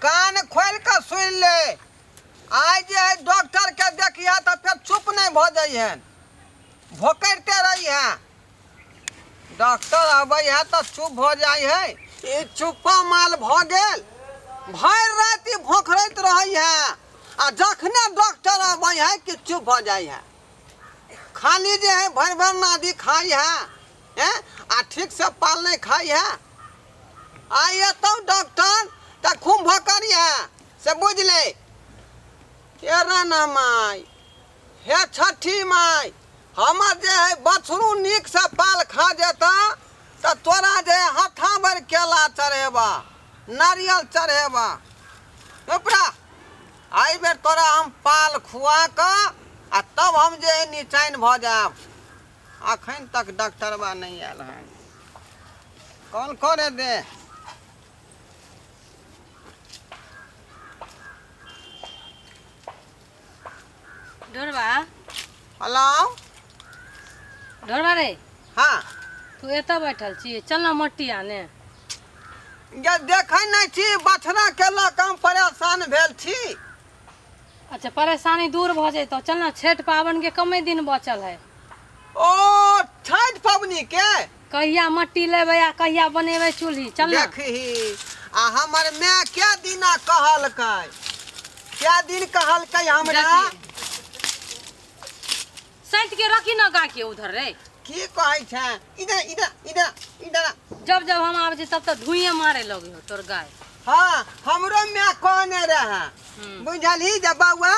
कान खोल के सुन ले। आज जे है डॉक्टर के देखिए तो फिर चुप नहीं भ जाइए, भोकरते रही है। डॉक्टर अबै है तो चुप हो जाए है। ये चुप्पा माल भ गेल, भर राति भोंकरत रही है। आ जखने डॉक्टर अबै है कि चुप हो जाए है। खाली जे है भर भर नादी खाई है, आ ठीक से पाल नहीं खाई है। आइए तो डॉक्टर तो खूब भोकरी है से बुझ ले। तेरा ना माई हे छठी माई, हमार जे है बछरू नीक से पाल खा देता तो तोरा जे हाथा भर केला चढ़ेबा, नारियल चढ़ेबा। उपरा आई बेर तोरा हम पाल खुआ का आ तब हम जे है निचैन भ जाब। अखन तक डॉक्टरबा नहीं आयल है। कौन करे दे? ढोरबा हेलो ढोरबा रे, हाँ तू एत बैठल छी, चल ना मट्टी आने। ये देखे नहीं छी बछड़ा केला काम परेशान भेल छी। अच्छा परेशानी दूर भ जाए तो चल ना, छठ पावन के कमे दिन बचल है। ओ छठ पबनी के कहिया मट्टी लेबे आ कहिया बनेबे चूल्ही, चल ना। देखी आ हमर मैं क्या दिना कहलकै, क्या दिन कहलकै हमरा सैंत के रखी ना गा के उधर रे। की कहै छै? इधर इधर इधर इधर। जब जब हम आवे तब तक धुइए मारे लगे हो तोर गाय। हाँ हमरो मैं कहने रहे, बुझलही जे बउआ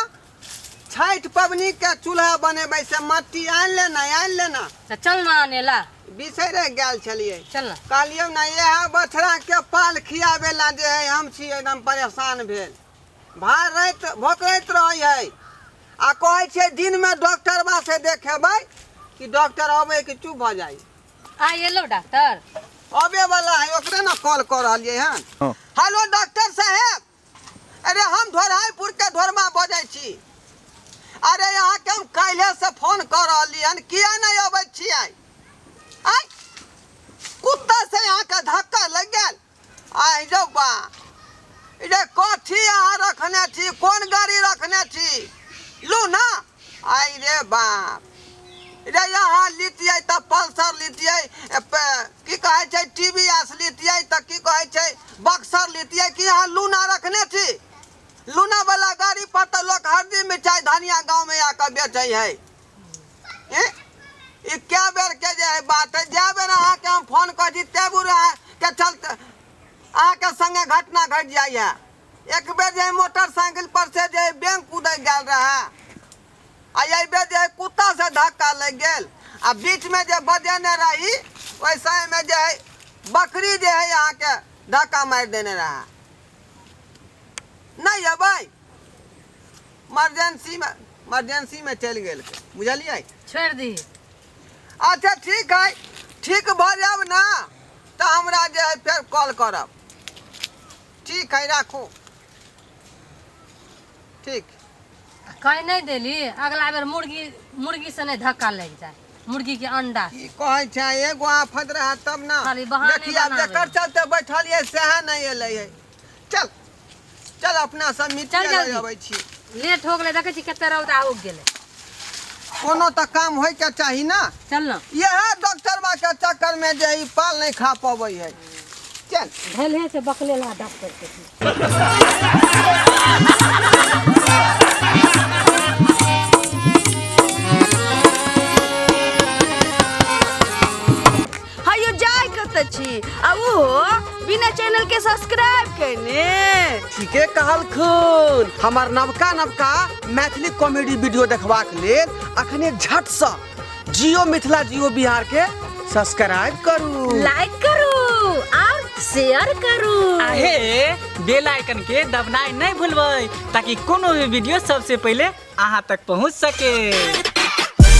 छठ पबनी के चूल्हा बनेबै से मट्टी आन लेना। तो चल ना आने ला, बिसरे गेल छलिए। चल ना। कहलियो ना यह बछड़ा के पाल खियाबे ला जे है हम छी एकदम परेशान भेल। भार रात भोकरैत रही है। आ कहै छै दिन में डॉक्टर बा से देखेबै कि डॉक्टर अबै कि चुप भ जाई। आ एलो डॉक्टर अबे वाला है, ओकरे ना कॉल कर रहलिए हन। हेलो डॉक्टर साहब, अरे हम ढोराईपुर के ढोरमा बजै छी। अरे यहाँ के हम काल्हे से फोन कर रहलिए हन, किया नहीं अबै छियै? आय कुत्ता से यहाँ के धक्का लग गेल। आइ जो बा इधर कथी यहाँ रखने छी, कौन गाड़ी रखने छी? लू ना। आई रे बाप रे, यहाँ लीतियै त पल्सर लीतियै, की कहै छै टीवीएस लीतियै त की कहै छै बक्सर लीतियै, कि यहाँ लूना रखने छी? लूना वाला गाड़ी पर तो लोग हल्दी मिर्चाई धनिया गांव में आकर बेचे है। ये क्या बेर के जे है बात है, जे बेर अहाँ के हम फोन कर दी ते बुरा के चलते अहाँ के संगे घटना घट जाय है। एक बेर जे मोटरसाइकिल पर से जे बैंक कूद गेल रहा, आ ये बेर जे कुत्ता से धक्का लग गेल। आ बीच में जे बजेने रही वैसे में जे है बकरी जे है यहाँ के धक्का मार देने रहा। नहीं है भाई, इमरजेंसी में चल गए, बुझलिए? छोड़ दी। अच्छा ठीक है, ठीक भ जाब ना तो हमरा जे है फिर कॉल करब। ठीक है राखू। ठीक कहीं नहीं देली, अगला बेर मुर्गी से नहीं धक्का लग जाए, मुर्गी के अंडा। की कहै छै एगो आफत रहा तब ना। खाली बहाने देखिए जेकर चलते बैठल है सह नहीं एले है। चल चल अपना सब मीटिंग ले आबै छी। लेट हो गेले, देखे छी कते रौदा हो गेले। कोनो तो काम होय के चाही ना। चल ना। यह डॉक्टरबा के चक्कर में जे ई पाल नहीं खा पाबै है। चल भेले से बकले ला डॉक्टर के। हायो जाय कत छी आ वो बिना चैनल के सब्सक्राइब करने। ठीके कहलखुन। हमार नवका मैथिली कॉमेडी वीडियो देखबाक लेल अखने झट से जियो मिथिला जियो बिहार के सब्सक्राइब करू, लाइक करू और शेयर करू। आहे बेल आइकन के दबनाई नहीं भूलबै ताकि कोनो भी वीडियो सबसे पहले अहाँ तक पहुँच सके।